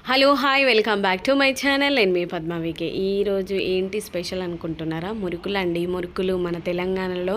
Hello hi welcome back to my channel నేను మీ పద్మావికే. ఈరోజు ఏంటి స్పెషల్ అనుకుంటున్నారా? మురుకులు అండి. మురుకులు మన తెలంగాణలో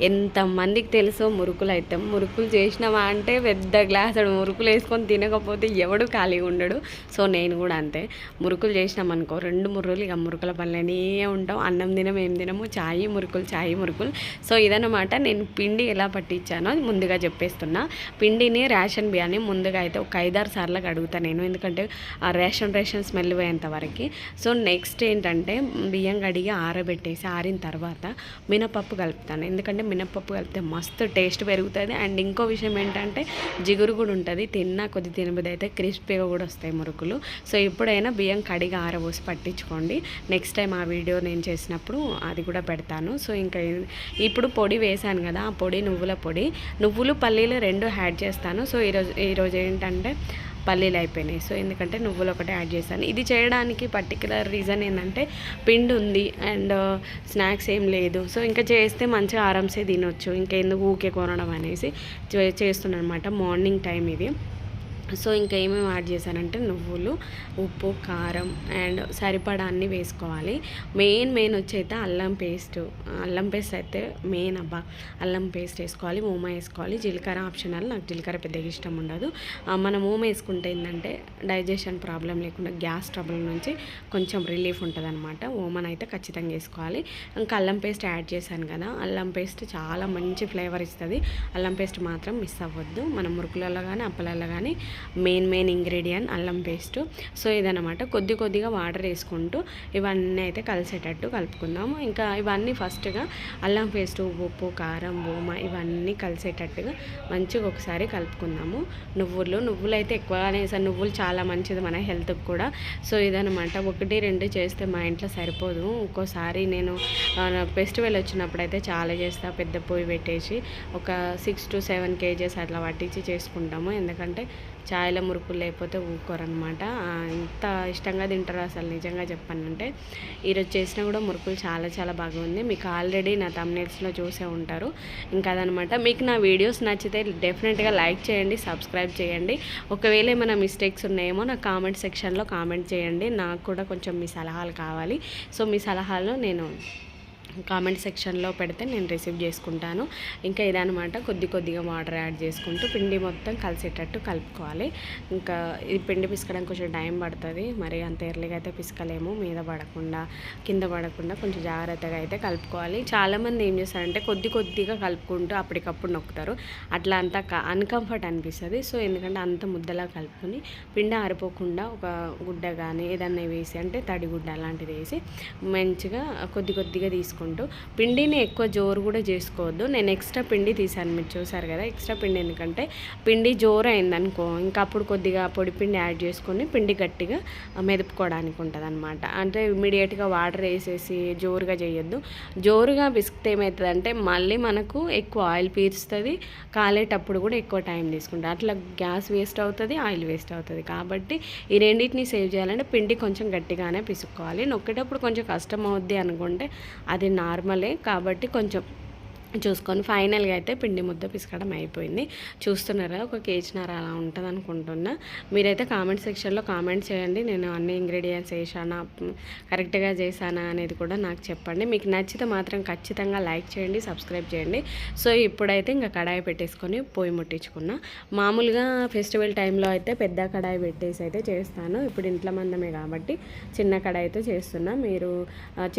ఎంతమందికి తెలుసో మురుకులు అయితే మురుకులు చేసినావా అంటే పెద్ద గ్లాస్ మురుకులు వేసుకొని తినకపోతే ఎవడు ఖాళీగా ఉండడు. సో నేను కూడా అంతే, మురుకులు చేసినామనుకో 2 మురుకులు ఇక మురుకుల పనులనే ఉంటాం. అన్నం తినం ఏం తినము, చాయ్ మురుకులు. సో ఇదన్నమాట. నేను పిండి ఎలా పట్టించానో ముందుగా చెప్పేస్తున్నా. పిండిని రేషన్ బియ్యాన్ని ముందుగా అయితే ఒక 5-6 సార్లు కడుగుతాను నేను, ఎందుకంటే ఆ రేషన్ స్మెల్ పోయేంత వరకు. సో నెక్స్ట్ ఏంటంటే బియ్యం కడిగి ఆరబెట్టేసి ఆరిన తర్వాత మినపప్పు కలుపుతాను, ఎందుకంటే మినపప్పు కలిపితే మస్తు టేస్ట్ పెరుగుతుంది. అండ్ ఇంకో విషయం ఏంటంటే జిగురు కూడా ఉంటుంది, తిన్నా కొద్ది తినబుద్ధి అయితే క్రిస్పీగా కూడా వస్తాయి మురుకులు. సో ఎప్పుడైనా బియ్యం కడిగి ఆరబోసి పట్టించుకోండి. నెక్స్ట్ టైం ఆ వీడియో నేను చేసినప్పుడు అది కూడా పెడతాను. సో ఇంకా ఇప్పుడు పొడి వేసాను కదా, ఆ పొడి నువ్వులు పల్లీలు 2 యాడ్ చేస్తాను. సో ఈరోజు ఏంటంటే పల్లీలు అయిపోయినాయి. సో ఎందుకంటే నువ్వులు ఒకటే యాడ్ చేశాను. ఇది చేయడానికి పర్టికులర్ రీజన్ ఏంటంటే పిండి ఉంది అండ్ స్నాక్స్ ఏం లేదు. సో ఇంకా చేస్తే మంచిగా ఆరామ్సే తినొచ్చు, ఇంకా ఎందుకు ఊకే కొనడం అనేసి చేస్తున్నాను అనమాట. మార్నింగ్ టైం ఇది. సో ఇంకా ఏమేమి యాడ్ చేశానంటే నువ్వులు, ఉప్పు, కారం అండ్ సరిపడా అన్నీ వేసుకోవాలి. మెయిన్ వచ్చి అయితే అల్లం పేస్ట్ అయితే మెయిన్ అబ్బా. అల్లం పేస్ట్ వేసుకోవాలి, ఓమా వేసుకోవాలి, జీలకర్ర ఆప్షనల్. నాకు జీలకర్ర పెద్దగా ఇష్టం ఉండదు. మనం ఓమా వేసుకుంటే ఏంటంటే డైజెషన్ ప్రాబ్లం లేకుండా గ్యాస్ ట్రబుల్ నుంచి కొంచెం రిలీఫ్ ఉంటుంది అనమాట. ఓమాను అయితే ఖచ్చితంగా వేసుకోవాలి. ఇంకా అల్లం పేస్ట్ యాడ్ చేశాను కదా, అల్లం పేస్ట్ చాలా మంచి ఫ్లేవర్ ఇస్తుంది. అల్లం పేస్ట్ మాత్రం మిస్ అవ్వద్దు. మనం మురుకులలో కానీ అప్పలలో కానీ మెయిన్ ఇంగ్రీడియంట్ అల్లం పేస్ట్. సో ఇదనమాట. కొద్దిగా వాటర్ వేసుకుంటూ ఇవన్నీ అయితే కలిసేటట్టు కలుపుకుందాము. ఇంకా ఇవన్నీ ఫస్ట్గా అల్లం పేస్ట్, ఉప్పు, కారం, ఓమా ఇవన్నీ కలిసేటట్టుగా మంచిగా ఒకసారి కలుపుకుందాము. నువ్వులు అయితే ఎక్కువగానే వేసాను. నువ్వులు చాలా మంచిది మన హెల్త్కి కూడా. సో ఇదనమాట. 1-2 చేస్తే మా ఇంట్లో సరిపోదు. ఒక్కోసారి నేను ఫెస్టివల్ వచ్చినప్పుడు అయితే చాలా చేస్తా, పెద్ద పొయ్యి పెట్టేసి ఒక 6-7 kgs అట్లా పట్టించి చేసుకుంటాము. ఎందుకంటే చాయ్ల మురుకులు లేకపోతే ఊరుకోరనమాట. ఇంత ఇష్టంగా తింటారు అసలు, నిజంగా చెప్పానంటే. ఈరోజు చేసినా కూడా మురుకులు చాలా బాగుంది. మీకు ఆల్రెడీ నా థంబ్నెయిల్స్లో చూసే ఉంటారు. ఇంకా అదనమాట. మీకు నా వీడియోస్ నచ్చితే డెఫినెట్గా లైక్ చేయండి, సబ్స్క్రైబ్ చేయండి. ఒకవేళ ఏమైనా మిస్టేక్స్ ఉన్నాయేమో నాకు కామెంట్ సెక్షన్లో కామెంట్ చేయండి. నాకు కూడా కొంచెం మీ సలహాలు కావాలి. సో మీ సలహాలు నేను కామెంట్ సెక్షన్లో పెడితే నేను రిసీవ్ చేసుకుంటాను. ఇంకా ఇదనమాట. కొద్దిగా వాటర్ యాడ్ చేసుకుంటూ పిండి మొత్తం కలిసేటట్టు కలుపుకోవాలి. ఇంకా ఇది పిండి పిసకడానికి కొంచెం టైం పడుతుంది. మరి అంత ఎర్లీగా అయితే పిసకలేము, మీద పడకుండా కింద పడకుండా కొంచెం జాగ్రత్తగా అయితే కలుపుకోవాలి. చాలామంది ఏం చేస్తారంటే కొద్దిగా కలుపుకుంటూ అప్పటికప్పుడు నొక్కుతారు. అట్లా అంతా అన్కంఫర్ట్ అనిపిస్తుంది. సో ఎందుకంటే అంత ముద్దలా కలుపుకొని పిండి ఆరిపోకుండా ఒక గుడ్డ కానీ ఏదన్నా వేసి, అంటే తడి గుడ్డ అలాంటిది వేసి మంచిగా కొద్దిగా తీసుకుంటాం. పిండిని ఎక్కువ జోరు కూడా చేసుకోవద్దు. నేను ఎక్స్ట్రా పిండి తీసాను, మీరు చూసారు కదా. ఎక్స్ట్రా పిండి ఎందుకంటే పిండి జోరు అయిందనుకో ఇంకా అప్పుడు కొద్దిగా పొడి పిండి యాడ్ చేసుకొని పిండి గట్టిగా మెదుపుకోవడానికి ఉంటుంది అనమాట. అంటే ఇమీడియట్గా వాటర్ వేసేసి జోరుగా చేయొద్దు. జోరుగా బిస్కిట్ ఏమవుతుందంటే మళ్ళీ మనకు ఎక్కువ ఆయిల్ పీల్చుతుంది, కాలేటప్పుడు కూడా ఎక్కువ టైం తీసుకుంటుంది. అట్లా గ్యాస్ వేస్ట్ అవుతుంది, ఆయిల్ వేస్ట్ అవుతుంది. కాబట్టి ఈ రెండింటిని సేవ్ చేయాలంటే పిండి కొంచెం గట్టిగానే పిసుక్కోవాలి. నొక్కేటప్పుడు కొంచెం కష్టం అవుద్ది అనుకుంటే అది నార్మలే, కాబట్టి కొంచెం చూసుకొని ఫైనల్గా అయితే పిండి ముద్ద పిసకడం అయిపోయింది. చూస్తున్నారా, 1 kg అలా ఉంటుంది అనుకుంటున్నా. మీరైతే కామెంట్ సెక్షన్లో కామెంట్ చేయండి. నేను అన్ని ఇంగ్రీడియంట్స్ వేసానా, కరెక్ట్గా చేశానా అనేది కూడా నాకు చెప్పండి. మీకు నచ్చితే మాత్రం ఖచ్చితంగా లైక్ చేయండి, సబ్స్క్రైబ్ చేయండి. సో ఇప్పుడైతే ఇంకా కడాయి పెట్టేసుకొని పొయ్యి ముట్టించుకున్నా. మామూలుగా ఫెస్టివల్ టైంలో అయితే పెద్ద కడాయి పెట్టేసి అయితే చేస్తాను. ఇప్పుడు ఇంట్లో మందమే కాబట్టి చిన్న కడాయితో చేస్తున్నా. మీరు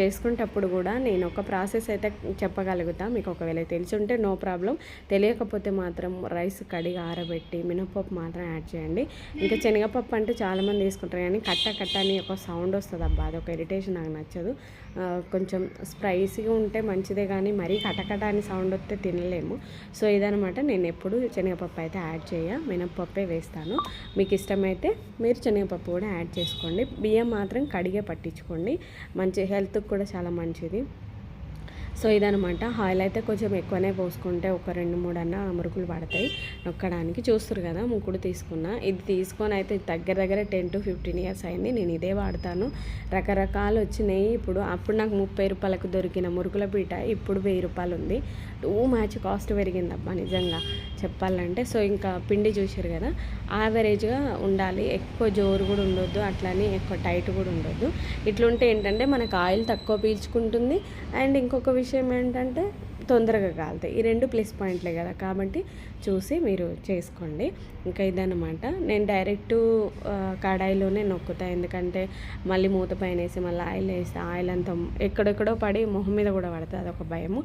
చేసుకునేటప్పుడు కూడా నేను ఒక ప్రాసెస్ అయితే చెప్పగలుగుతా. మీకు ఒకవేళ తెలిసి నో ప్రాబ్లం, తెలియకపోతే మాత్రం రైస్ కడిగి ఆరబెట్టి మినపప్పు మాత్రం యాడ్ చేయండి. ఇంకా శనగపప్పు అంటే చాలామంది తీసుకుంటారు, కానీ కట్ట అని ఒక సౌండ్ వస్తుంది అబ్బా, అదొక ఇరిటేషన్, నాకు నచ్చదు. కొంచెం స్పైసీగా ఉంటే మంచిదే, కానీ మరీ కటకట అని సౌండ్ వస్తే తినలేము. సో ఇదనమాట. నేను ఎప్పుడు శనగపప్పు అయితే యాడ్ మినపప్పే వేస్తాను. మీకు ఇష్టమైతే మీరు శనగపప్పు కూడా యాడ్ చేసుకోండి. బియ్యం మాత్రం కడిగే పట్టించుకోండి, మంచి హెల్త్కి కూడా చాలా మంచిది. సో ఇదనమాట. ఆయిల్ అయితే కొంచెం ఎక్కువనే పోసుకుంటే ఒక 2-3 అన్న మురుకులు పడతాయి నొక్కడానికి. చూస్తారు కదా, ముక్కుడు తీసుకున్నా. ఇది తీసుకొని అయితే దగ్గర 10-15 years అయింది. నేను ఇదే వాడతాను. రకరకాలు వచ్చినాయి అప్పుడు నాకు 30 రూపాయలకు దొరికిన మురుకుల పీట ఇప్పుడు 1000 రూపాయలు ఉంది. టూ మ్యాచ్ కాస్ట్ పెరిగిందబ్బా, నిజంగా చెప్పాలంటే. సో ఇంకా పిండి చూసారు కదా, యావరేజ్గా ఉండాలి, ఎక్కువ జోరు కూడా ఉండొద్దు, అట్లని ఎక్కువ టైట్ కూడా ఉండొద్దు. ఇట్లుంటే ఏంటంటే మనకు ఆయిల్ తక్కువ పీల్చుకుంటుంది. అండ్ ఇంకొక విషయం ఏంటంటే తొందరగా కాలుతాయి. ఈ 2 ప్లస్ పాయింట్లే కదా, కాబట్టి చూసి మీరు చేసుకోండి. ఇంకా ఇదన్నమాట. నేను డైరెక్టు కడాయిలోనే నొక్కుతా, ఎందుకంటే మళ్ళీ మూత పైన వేసి మళ్ళీ ఆయిల్ వేస్తే ఆయిల్ అంతా ఎక్కడెక్కడో పడి మొహం మీద కూడా పడుతుంది, అదొక భయము.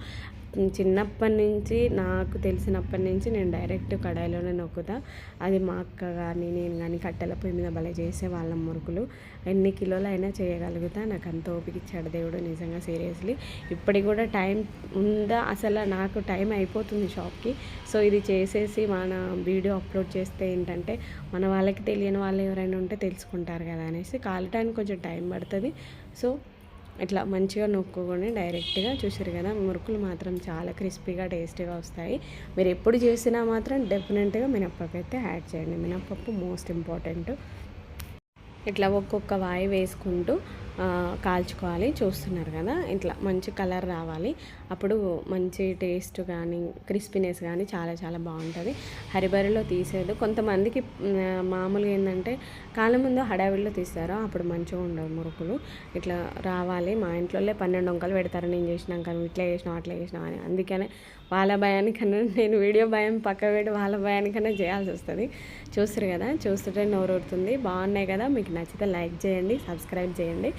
చిన్నప్పటి నుంచి, నాకు తెలిసినప్పటి నుంచి నేను డైరెక్ట్ కడాయిలోనే నొక్కుతా. అది మా అక్క కానీ నేను కానీ కట్టెల పొయ్యి మీద భలే చేసేవాళ్ళం మురుకులు. ఎన్ని కిలోలు అయినా చేయగలుగుతా. నాకు అంత ఓపిక ఇచ్చాడు దేవుడు, నిజంగా సీరియస్లీ. ఇప్పటికి కూడా టైం ఉందా, అసలు నాకు టైం అయిపోతుంది షాప్కి. సో ఇది చేసేసి మన వీడియో అప్లోడ్ చేస్తే ఏంటంటే మన వాళ్ళకి తెలియని వాళ్ళు ఎవరైనా ఉంటే తెలుసుకుంటారు కదా అనేసి, కాలటానికి కొంచెం టైం పడుతుంది. సో ఇట్లా మంచిగా నొక్కుకొని డైరెక్ట్గా చూసారు కదా, మురుకులు మాత్రం చాలా క్రిస్పీగా టేస్టీగా వస్తాయి. మీరు ఎప్పుడు చేసినా మాత్రం డెఫినెట్గా మినప్పప్పు అయితే యాడ్ చేయండి. మినప్పప్పు మోస్ట్ ఇంపార్టెంట్. ఇట్లా ఒక్కొక్క వాయి వేసుకుంటూ కాల్చుకోవాలి. చూస్తున్నారు కదా, ఇట్లా మంచి కలర్ రావాలి, అప్పుడు మంచి టేస్ట్ కానీ క్రిస్పీనెస్ కానీ చాలా చాలా బాగుంటుంది. హరిబరిలో తీసేది కొంతమందికి మామూలుగా ఏంటంటే కాలం ముందు హడావిడిలో తీస్తారో అప్పుడు మంచిగా ఉండవు మురుకులు. ఇట్లా రావాలి. మా ఇంట్లో 12 వంకలు పెడతారు నేను చేసినాక, నువ్వు ఇట్లా చేసినావు అట్లా చేసినావు అని. అందుకనే వాళ్ళ భయానికన్నా నేను వీడియో భయం పక్క పెట్టి వాళ్ళ భయానికన్నా చేయాల్సి వస్తుంది. చూస్తారు కదా, చూస్తుంటే నోరూరుతుంది. బాగున్నాయి కదా, మీకు నచ్చితే లైక్ చేయండి, సబ్స్క్రైబ్ చేయండి.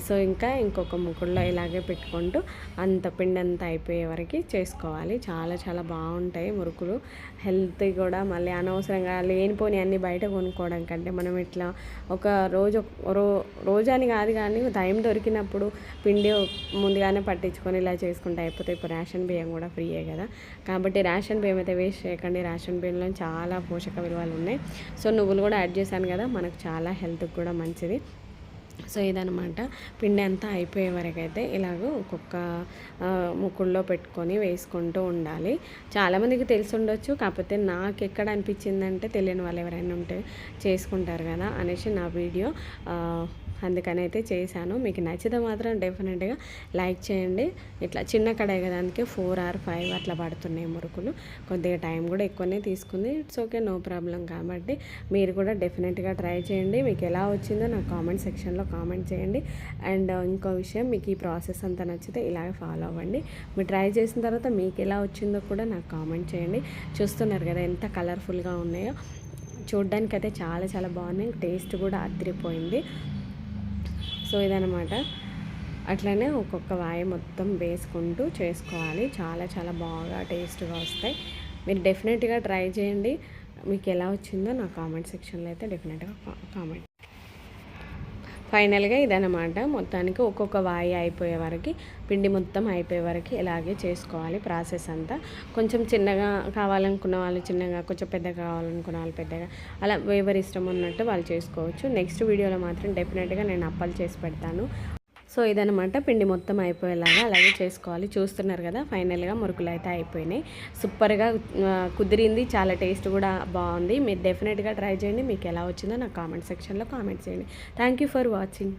సో ఇంకా ఇంకొక ముక్కుల్లో ఇలాగే పెట్టుకుంటూ అంత పిండి అంతా అయిపోయే వరకు చేసుకోవాలి. చాలా చాలా బాగుంటాయి మురుకులు. హెల్త్ కూడా, మళ్ళీ అనవసరంగా లేనిపోని అన్నీ బయట కొనుక్కోవడం కంటే మనం ఇట్లా ఒక రోజని కాదు కానీ టైం దొరికినప్పుడు పిండి ముందుగానే పట్టించుకొని ఇలా చేసుకుంటే అయిపోతే. ఇప్పుడు రేషన్ బియ్యం కూడా ఫ్రీయే కదా, కాబట్టి రేషన్ బియ్యం అయితే వేస్ట్ చేయకండి. రేషన్ బియ్యంలో చాలా పోషక విలువలు ఉన్నాయి. సో నువ్వులు కూడా యాడ్ చేశాను కదా, మనకు చాలా హెల్త్కి కూడా మంచిది. సో ఇదనమాట. పిండి అంతా అయిపోయే వరకు అయితే ఇలాగ ఒక్కొక్క ముక్కుల్లో పెట్టుకొని వేసుకుంటూ ఉండాలి. చాలామందికి తెలిసి ఉండొచ్చు, కాకపోతే నాకు ఎక్కడ అనిపించిందంటే తెలియని వాళ్ళు ఎవరైనా ఉంటే చేసుకుంటారు కదా అనేసి నా వీడియో, అందుకని అయితే చేశాను. మీకు నచ్చితే మాత్రం డెఫినెట్గా లైక్ చేయండి. ఇట్లా చిన్న కడాయి కదా, అందుకే 4 or 5 అట్లా పడుతున్నాయి మురుకులు. కొద్దిగా టైం కూడా ఎక్కువనే తీసుకుంది. It's okay, no problem. కాబట్టి మీరు కూడా డెఫినెట్గా ట్రై చేయండి. మీకు ఎలా వచ్చిందో నాకు కామెంట్ సెక్షన్లో కామెంట్ చేయండి. అండ్ ఇంకో విషయం, మీకు ఈ ప్రాసెస్ అంతా నచ్చితే ఇలాగే ఫాలో అవ్వండి. మీరు ట్రై చేసిన తర్వాత మీకు ఎలా వచ్చిందో కూడా నాకు కామెంట్ చేయండి. చూస్తున్నారు కదా ఎంత కలర్ఫుల్గా ఉన్నాయో, చూడ్డానికి అయితే చాలా చాలా బాగున్నాయి. టేస్ట్ కూడా అదిరిపోయింది. సో ఇదనమాట. అట్లనే ఒక్కొక్క వాయి మొత్తం వేసుకుంటూ చేసుకోవాలి. చాలా చాలా బాగా టేస్ట్గా వస్తాయి. మీరు డెఫినెట్గా ట్రై చేయండి. మీకు ఎలా వచ్చిందో నా కామెంట్ సెక్షన్లో అయితే డెఫినెట్గా కామెంట్. ఫైనల్గా ఇదనమాట. మొత్తానికి ఒక్కొక్క వాయి అయిపోయే వరకు, పిండి మొత్తం అయిపోయే వరకు ఇలాగే చేసుకోవాలి ప్రాసెస్ అంతా. కొంచెం చిన్నగా కావాలనుకున్న వాళ్ళు చిన్నగా, కొంచెం పెద్దగా కావాలనుకున్న వాళ్ళు పెద్దగా, అలా ఎవరి ఇష్టం ఉన్నట్టు వాళ్ళు చేసుకోవచ్చు. నెక్స్ట్ వీడియోలో మాత్రం డెఫినెట్గా నేను అప్పాలు చేసి పెడతాను. సో ఇదనమాట, పిండి మొత్తం అయిపోయేలాగా అలాగే చేసుకోవాలి. చూస్తున్నారు కదా, ఫైనల్గా మురుకులు అయితే అయిపోయినాయి. సూపర్గా కుదిరింది, చాలా టేస్ట్ కూడా బాగుంది. మీరు డెఫినెట్గా ట్రై చేయండి. మీకు ఎలా వచ్చిందో నాకు కామెంట్ సెక్షన్లో కామెంట్ చేయండి. Thank you for watching.